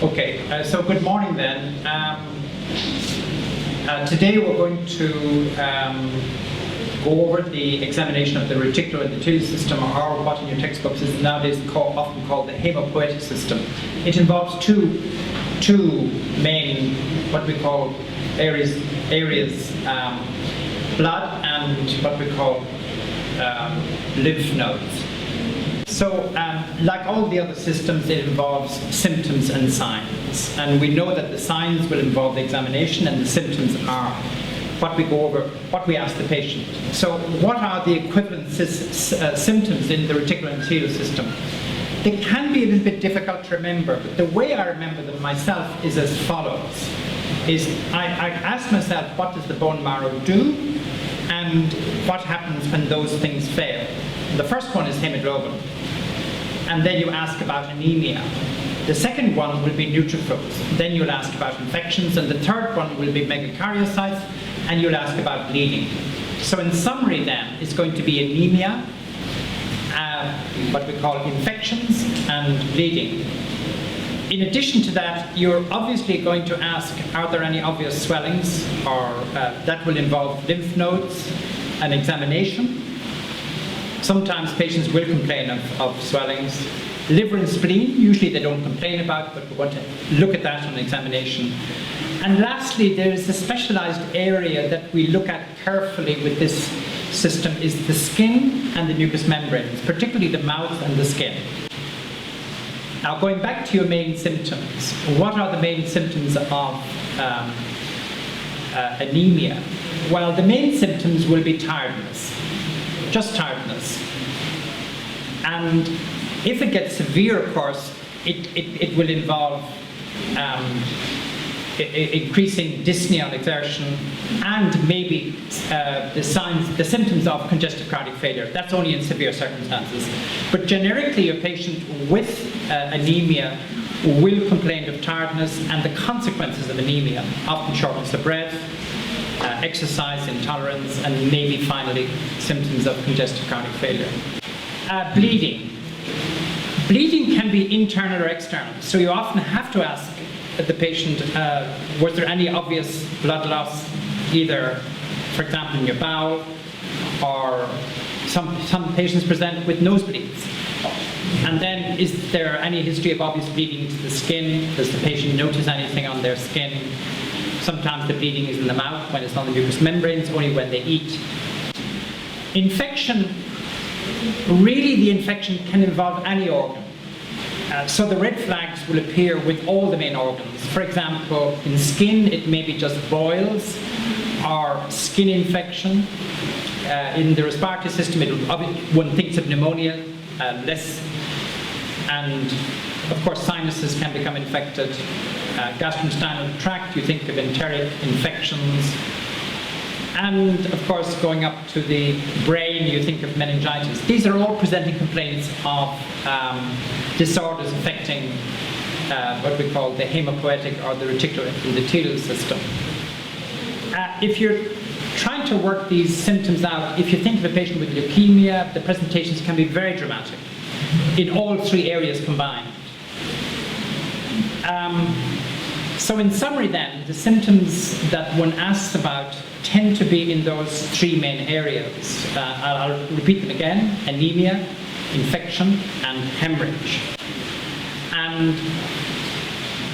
Okay, so good morning then. Today we're going to go over the examination of the reticuloendothelial system, or what in your textbooks is nowadays often called the hemopoietic system. It involves two main, what we call areas, blood and what we call lymph nodes. So, like all the other systems, it involves symptoms and signs. And we know that the signs will involve the examination, and the symptoms are what we go over, what we ask the patient. So, what are the equivalent symptoms in the reticuloendothelial system? They can be a little bit difficult to remember, but the way I remember them myself is as follows. I ask myself, what does the bone marrow do? And what happens when those things fail? The first one is hemoglobin. And then you ask about anemia. The second one will be neutrophils. Then you'll ask about infections. And the third one will be megakaryocytes. And you'll ask about bleeding. So in summary then, it's going to be anemia, what we call infections, and bleeding. In addition to that, you're obviously going to ask, are there any obvious swellings? Or that will involve lymph nodes, an examination. Sometimes patients will complain of swellings. Liver and spleen, usually they don't complain about, but we want to look at that on examination. And lastly, there is a specialized area that we look at carefully with this system is the skin and the mucous membranes, particularly the mouth and the skin. Now, going back to your main symptoms, what are the main symptoms of anemia? Well, the main symptoms will be tiredness. Just tiredness. And if it gets severe, of course, it will involve increasing dyspnea on exertion, and maybe the symptoms of congestive cardiac failure. That's only in severe circumstances. But generically, a patient with anemia will complain of tiredness, and the consequences of anemia, often shortness of breath, exercise intolerance, and maybe finally symptoms of congestive cardiac failure. Bleeding. Bleeding can be internal or external, so you often have to ask the patient, was there any obvious blood loss, either, for example, in your bowel, or some patients present with nosebleeds. And then, is there any history of obvious bleeding to the skin? Does the patient notice anything on their skin? Sometimes the bleeding is in the mouth when it's on the mucous membranes, only when they eat. Infection, really the infection can involve any organ. So the red flags will appear with all the main organs. For example, in skin, it may be just boils or skin infection. In the respiratory system, one thinks of pneumonia less. And of course, sinuses can become infected. Gastrointestinal tract, you think of enteric infections. And of course, going up to the brain, you think of meningitis. These are all presenting complaints of disorders affecting what we call the hemopoietic or the reticuloendothelial system. If you're trying to work these symptoms out, if you think of a patient with leukemia, the presentations can be very dramatic in all three areas combined. So in summary then, the symptoms that one asks about tend to be in those three main areas. I'll repeat them again: anemia, infection, and hemorrhage. And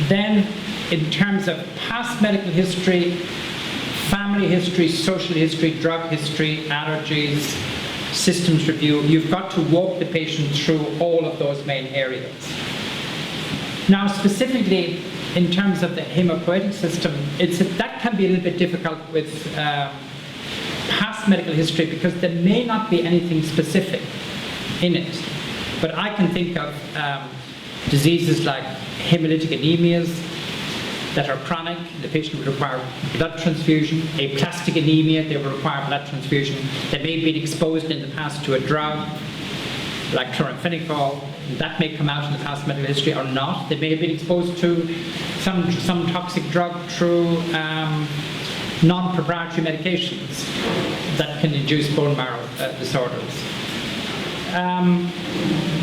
then in terms of past medical history, family history, social history, drug history, allergies, systems review, you've got to walk the patient through all of those main areas. Now specifically, in terms of the hemopoietic system, that can be a little bit difficult with past medical history because there may not be anything specific in it. But I can think of diseases like hemolytic anemias that are chronic. The patient would require blood transfusion. Aplastic anemia, they will require blood transfusion. They may have been exposed in the past to a drug like chloramphenicol. That may come out in the past medical history or not. They may have been exposed to some toxic drug through non-proprietary medications that can induce bone marrow disorders.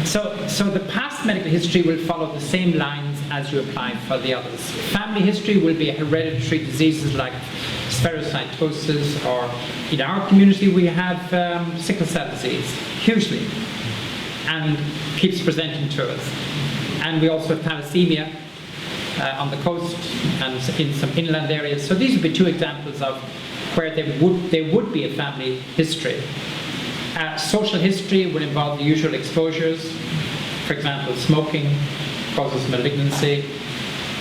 So the past medical history will follow the same lines as you apply for the others. Family history will be hereditary diseases like spherocytosis, or in our community we have sickle cell disease, hugely, and keeps presenting to us. And we also have thalassemia on the coast and in some inland areas. So these would be two examples of where there would be a family history. Social history would involve the usual exposures. For example, smoking causes malignancy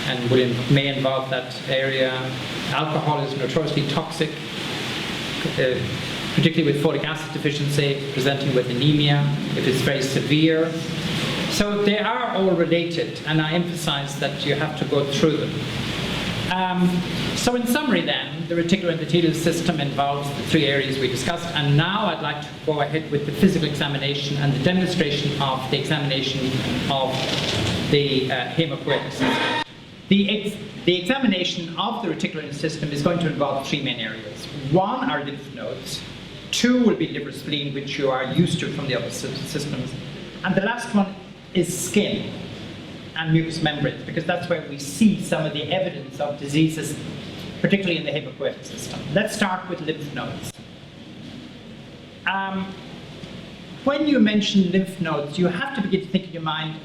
and may involve that area. Alcohol is notoriously toxic, particularly with folic acid deficiency, presenting with anemia if it's very severe. So they are all related, and I emphasize that you have to go through them. So in summary then, the reticuloendothelial system involves the three areas we discussed, and now I'd like to go ahead with the physical examination and the demonstration of the examination of the hematopoietic system. The examination of the reticuloendothelial system is going to involve three main areas. One are lymph nodes, two will be liver, spleen, which you are used to from the other systems, and the last one is skin and mucous membranes, because that's where we see some of the evidence of diseases, particularly in the hematopoietic system. Let's start with lymph nodes. When you mention lymph nodes, you have to begin to think in your mind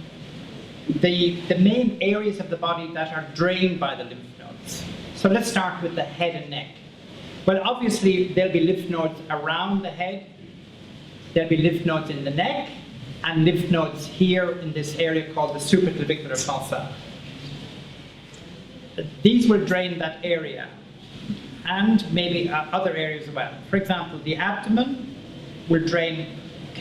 the main areas of the body that are drained by the lymph nodes. So let's start with the head and neck. Well, obviously, there'll be lymph nodes around the head, there'll be lymph nodes in the neck, and lymph nodes here in this area called the supraclavicular fossa. These will drain that area, and maybe other areas as well. For example, the abdomen will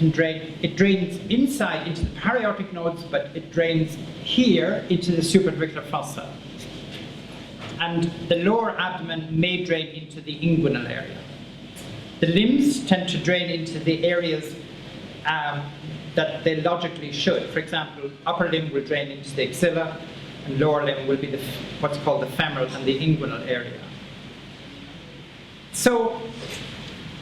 it drains inside into the paraortic nodes, but it drains here into the supraclavicular fossa. And the lower abdomen may drain into the inguinal area. The limbs tend to drain into the areas that they logically should. For example, upper limb will drain into the axilla, and lower limb will be what's called the femoral and the inguinal area. So,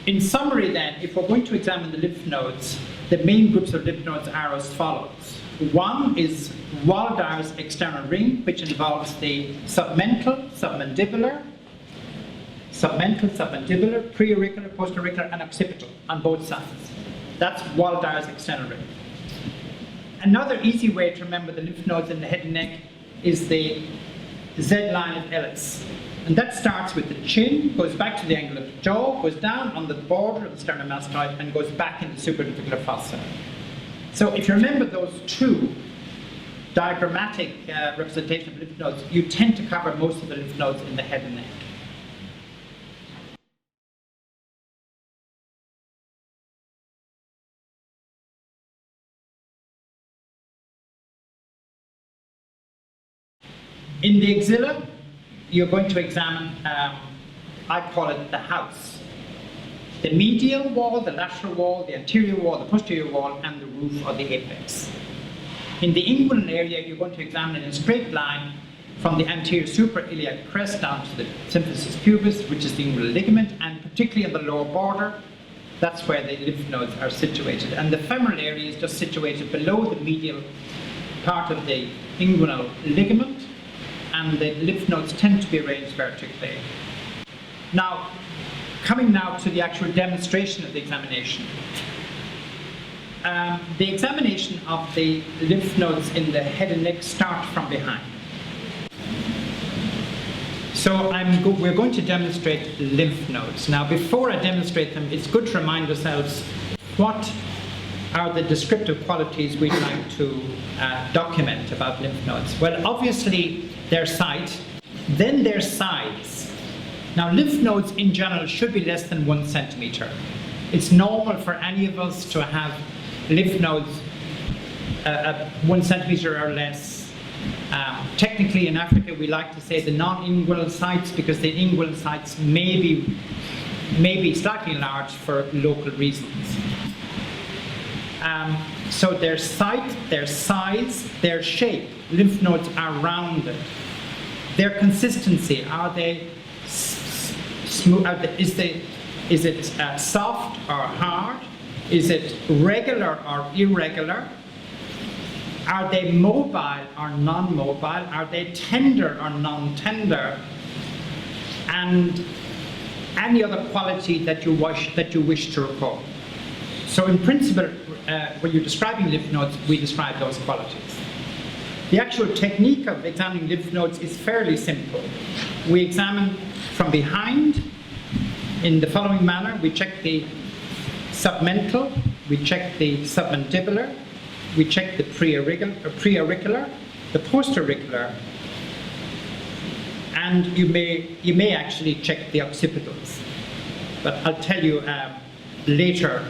in summary then, if we're going to examine the lymph nodes, the main groups of lymph nodes are as follows. One is Waldeyr's external ring, which involves the submental, submandibular, preauricular, postauricular, and occipital on both sides. That's Waldeyr's external ring. Another easy way to remember the lymph nodes in the head and neck is the Z-line of Ellis. And that starts with the chin, goes back to the angle of the jaw, goes down on the border of the sternomastoid, and goes back in the supraclavicular fossa. So if you remember those two diagrammatic representation of lymph nodes, you tend to cover most of the lymph nodes in the head and neck. In the axilla, you're going to examine, I call it the house. The medial wall, the lateral wall, the anterior wall, the posterior wall, and the roof or the apex. In the inguinal area, you're going to examine in a straight line from the anterior suprailiac crest down to the symphysis pubis, which is the inguinal ligament, and particularly on the lower border, that's where the lymph nodes are situated. And the femoral area is just situated below the medial part of the inguinal ligament, and the lymph nodes tend to be arranged vertically. Now, coming now to the actual demonstration of the examination. The examination of the lymph nodes in the head and neck start from behind. So we're going to demonstrate lymph nodes. Now, before I demonstrate them, it's good to remind ourselves what are the descriptive qualities we'd like to document about lymph nodes. Well, obviously, their site, then their size. Now, lymph nodes in general should be less than 1 centimeter. It's normal for any of us to have lymph nodes 1 centimeter or less. Technically, in Africa, we like to say the non-inguinal sites, because the inguinal sites may be slightly enlarged for local reasons. So their site, their size, their shape. Lymph nodes are rounded. Their consistency, are they smooth? Is it soft or hard? Is it regular or irregular? Are they mobile or non-mobile? Are they tender or non-tender? And any other quality that you wish to record. So in principle, when you're describing lymph nodes, we describe those qualities. The actual technique of examining lymph nodes is fairly simple. We examine from behind in the following manner. We check the submental, we check the submandibular, we check the preauricular, the postauricular, and you may actually check the occipitals. But I'll tell you later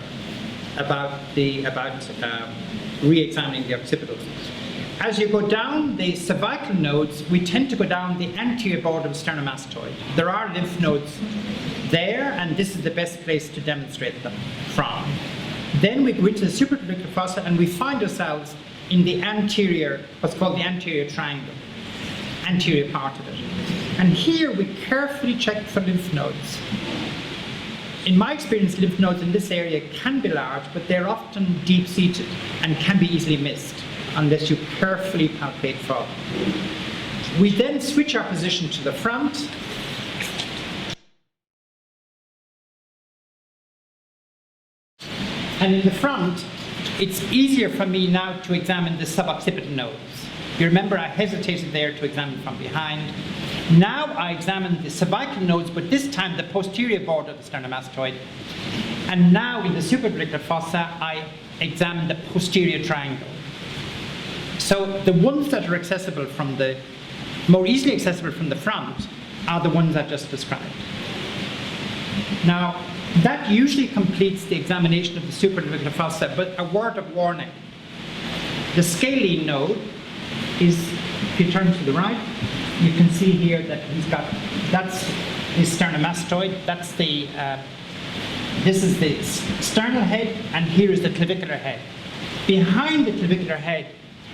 about re-examining the occipitals. As you go down the cervical nodes, we tend to go down the anterior border of sternomastoid. There are lymph nodes there, and this is the best place to demonstrate them from. Then we go into the supratrabecular fossa, and we find ourselves in the anterior, what's called the anterior triangle, anterior part of it. And here we carefully check for lymph nodes. In my experience, lymph nodes in this area can be large, but they're often deep-seated and can be easily missed unless you carefully palpate for them. We then switch our position to the front. And in the front, it's easier for me now to examine the suboccipital nodes. You remember I hesitated there to examine from behind. Now I examine the cervical nodes, but this time the posterior border of the sternomastoid. And now in the supratrabecular fossa, I examine the posterior triangle. So the ones that are accessible from the, more easily accessible from the front, are the ones I've just described. Now, that usually completes the examination of the supratrabecular fossa, but a word of warning. The scalene node is, if you turn to the right, you can see here that he's got, that's his sternomastoid, that's the, this is the sternal head, and here is the clavicular head. Behind the clavicular head,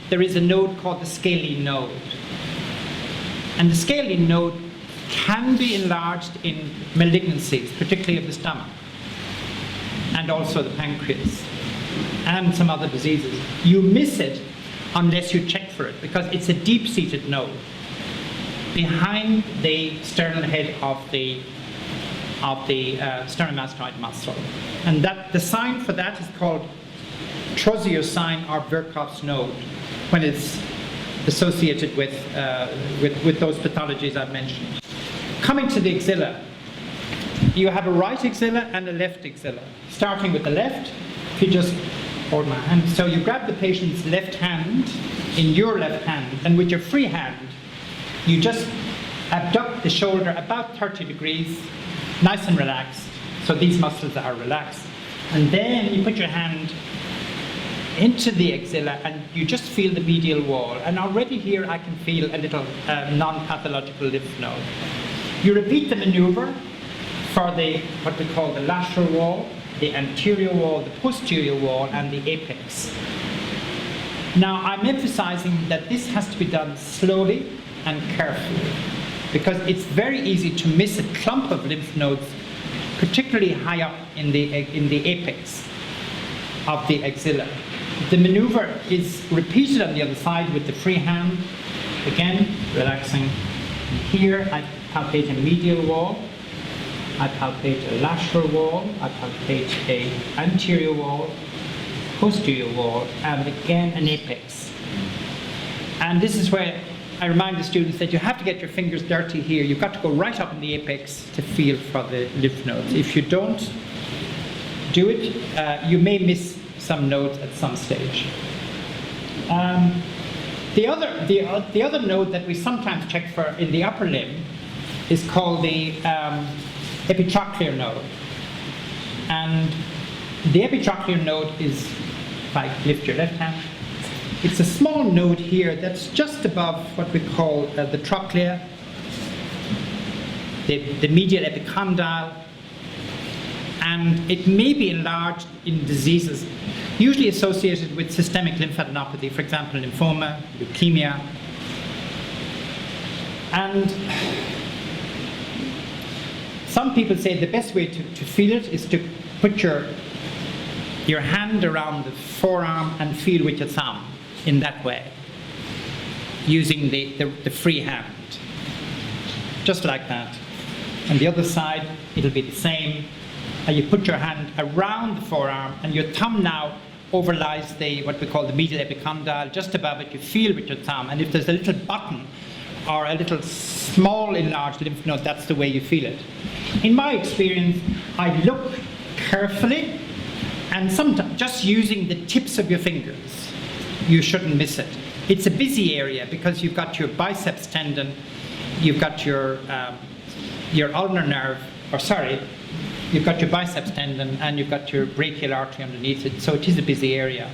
there is a node called the scalene node. And the scalene node can be enlarged in malignancies, particularly of the stomach, and also the pancreas, and some other diseases. You miss it unless you check for it, because it's a deep-seated node behind the sternal head of the sternomastoid muscle. And that the sign for that is called Trousseau's sign or Virchow's node, when it's associated with those pathologies I've mentioned. Coming to the axilla, you have a right axilla and a left axilla. Starting with the left, if you just hold my hand, so you grab the patient's left hand in your left hand, and with your free hand, you just abduct the shoulder about 30 degrees, nice and relaxed. So these muscles are relaxed. And then you put your hand into the axilla and you just feel the medial wall. And already here I can feel a little non-pathological lymph node. You repeat the maneuver for the, what we call the lateral wall, the anterior wall, the posterior wall, and the apex. Now I'm emphasizing that this has to be done slowly and carefully, because it's very easy to miss a clump of lymph nodes, particularly high up in the apex of the axilla. The maneuver is repeated on the other side with the free hand. Again, relaxing. And here I palpate a medial wall, I palpate a lateral wall, I palpate an anterior wall, posterior wall, and again an apex. And this is where I remind the students that you have to get your fingers dirty here. You've got to go right up in the apex to feel for the lymph nodes. If you don't do it, you may miss some nodes at some stage. The other node that we sometimes check for in the upper limb is called the epitrochlear node. And the epitrochlear node is, if I lift your left hand, it's a small node here that's just above what we call the trochlea, the medial epicondyle, and it may be enlarged in diseases usually associated with systemic lymphadenopathy, for example, lymphoma, leukemia. And some people say the best way to feel it is to put your hand around the forearm and feel with your thumb. in that way, using the free hand. Just like that. And the other side, it'll be the same. And you put your hand around the forearm, and your thumb now overlies what we call the medial epicondyle. Just above it, you feel with your thumb. And if there's a little button or a little small enlarged lymph node, that's the way you feel it. In my experience, I look carefully, and sometimes just using the tips of your fingers, you shouldn't miss it. It's a busy area because you've got your biceps tendon, you've got your ulnar nerve, you've got your biceps tendon, and you've got your brachial artery underneath it, so it is a busy area.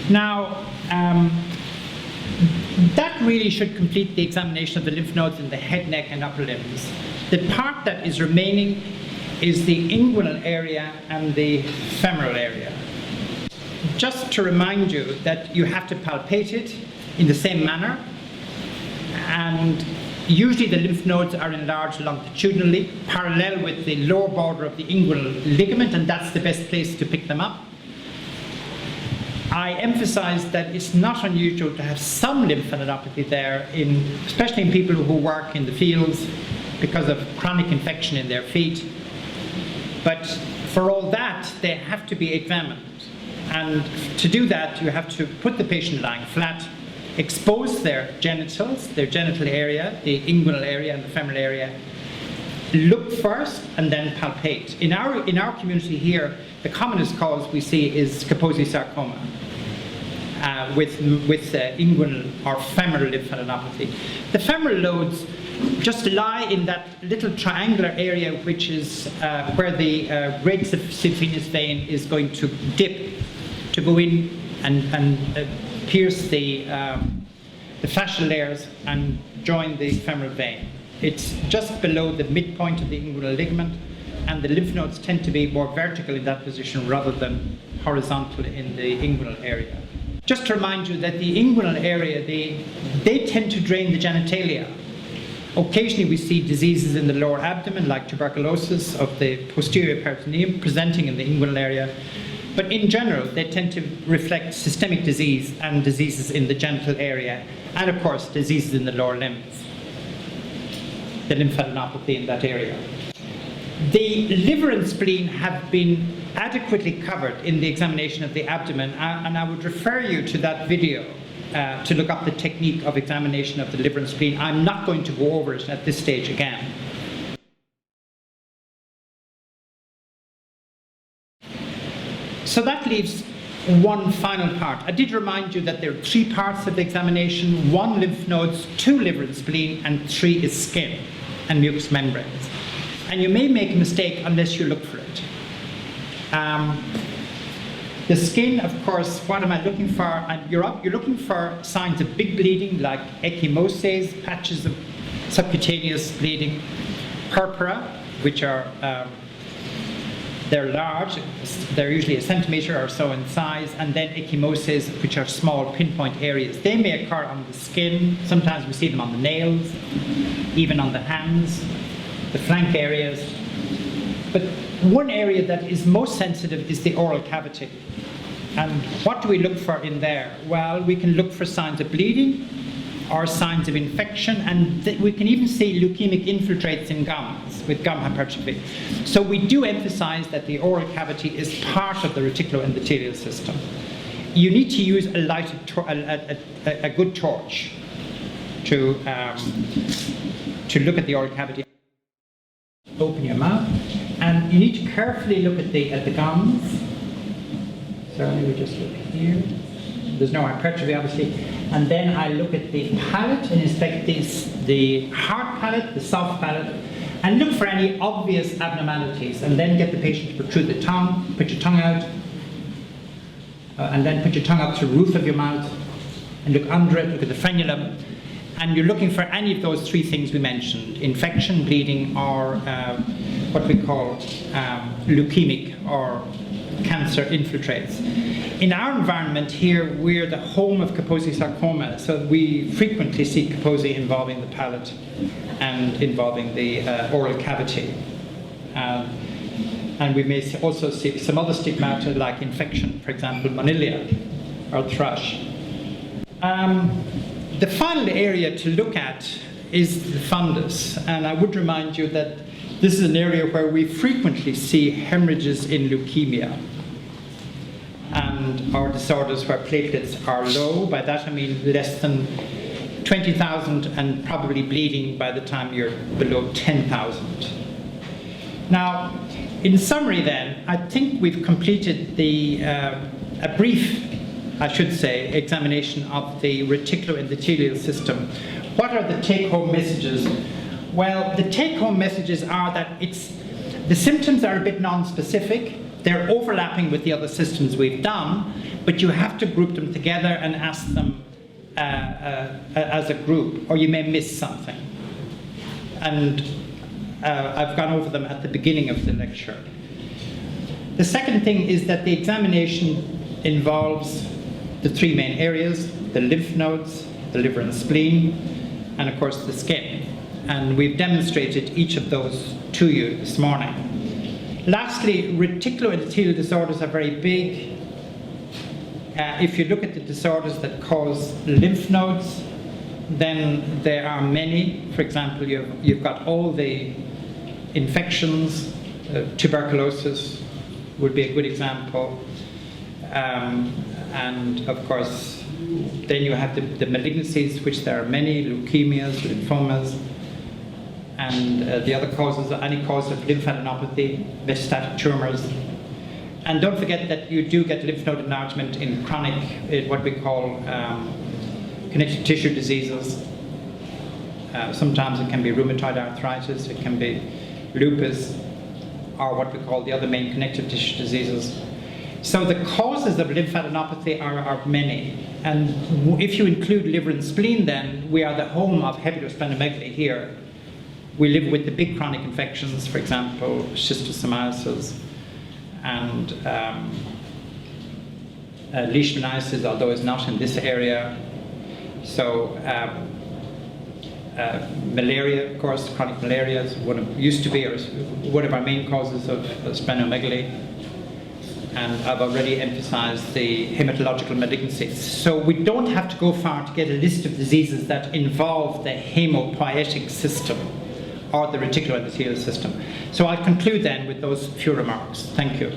Now, that really should complete the examination of the lymph nodes in the head, neck, and upper limbs. The part that is remaining is the inguinal area and the femoral area. Just to remind you that you have to palpate it in the same manner, and usually the lymph nodes are enlarged longitudinally, parallel with the lower border of the inguinal ligament, and that's the best place to pick them up. I emphasize that it's not unusual to have some lymphadenopathy there, especially in people who work in the fields because of chronic infection in their feet. But for all that, they have to be examined. And to do that, you have to put the patient lying flat, expose their genitals, their genital area, the inguinal area and the femoral area, look first and then palpate. In our community here, the commonest cause we see is Kaposi sarcoma with inguinal or femoral lymphadenopathy. The femoral lodes just lie in that little triangular area, which is where the great saphenous vein is going to dip to go in and pierce the fascial layers and join the femoral vein. It's just below the midpoint of the inguinal ligament, and the lymph nodes tend to be more vertical in that position rather than horizontal in the inguinal area. Just to remind you that the inguinal area, they tend to drain the genitalia. Occasionally we see diseases in the lower abdomen, like tuberculosis of the posterior peritoneum, presenting in the inguinal area. But in general, they tend to reflect systemic disease and diseases in the genital area, and of course, diseases in the lower limbs, the lymphadenopathy in that area. The liver and spleen have been adequately covered in the examination of the abdomen, and I would refer you to that video to look up the technique of examination of the liver and spleen. I'm not going to go over it at this stage again. So that leaves one final part. I did remind you that there are 3 parts of the examination: 1 lymph nodes, 2 liver and spleen, and 3 is skin and mucous membranes. And you may make a mistake unless you look for it. The skin, of course, what am I looking for? You're looking for signs of big bleeding, like ecchymoses, patches of subcutaneous bleeding, purpura, which are they're large, they're usually a centimeter or so in size, and then ecchymoses, which are small pinpoint areas. They may occur on the skin, sometimes we see them on the nails, even on the hands, the flank areas. But one area that is most sensitive is the oral cavity. And what do we look for in there? Well, we can look for signs of bleeding or signs of infection, and we can even see leukemic infiltrates in gums with gum hypertrophy. So we do emphasize that the oral cavity is part of the reticuloendothelial system. You need to use a good torch to look at the oral cavity. Open your mouth, and you need to carefully look at the gums. So let me just look here. There's no hypertrophy, obviously. And then I look at the palate and inspect the hard palate, the soft palate, and look for any obvious abnormalities. And then get the patient to protrude the tongue, put your tongue out, and then put your tongue up to the roof of your mouth, and look under it, look at the frenulum. And you're looking for any of those 3 things we mentioned: infection, bleeding, or what we call leukemic or cancer infiltrates. In our environment here, we're the home of Kaposi sarcoma, so we frequently see Kaposi involving the palate and involving the oral cavity. And we may also see some other stigmata like infection, for example, Manila or thrush. The final area to look at is the fundus. And I would remind you that this is an area where we frequently see hemorrhages in leukemia and or disorders where platelets are low. By that I mean less than 20,000 and probably bleeding by the time you're below 10,000. Now, in summary then, I think we've completed a brief, I should say, examination of the reticuloendothelial system. What are the take-home messages? Well, the take-home messages are that the symptoms are a bit non-specific. They're overlapping with the other systems we've done, but you have to group them together and ask them as a group, or you may miss something. And I've gone over them at the beginning of the lecture. The second thing is that the examination involves the three main areas: the lymph nodes, the liver and spleen, and of course the skin. And we've demonstrated each of those to you this morning. Lastly, reticuloendothelial disorders are very big. If you look at the disorders that cause lymph nodes, then there are many. For example, you've got all the infections. Tuberculosis would be a good example. And of course, then you have the malignancies, which there are many: leukemias, lymphomas, and the other causes, any cause of lymphadenopathy, metastatic tumors. And don't forget that you do get lymph node enlargement in chronic, what we call connective tissue diseases. Sometimes it can be rheumatoid arthritis, it can be lupus, or what we call the other main connective tissue diseases. So the causes of lymphadenopathy are many. And if you include liver and spleen, then we are the home of hepatosplenomegaly here. We live with the big chronic infections, for example, schistosomiasis and leishmaniasis, although it's not in this area. So malaria, of course, chronic malaria is used to be one of our main causes of splenomegaly. And I've already emphasized the hematological malignancies. So we don't have to go far to get a list of diseases that involve the hemopoietic system or the reticuloendothelial system. So I'll conclude then with those few remarks. Thank you.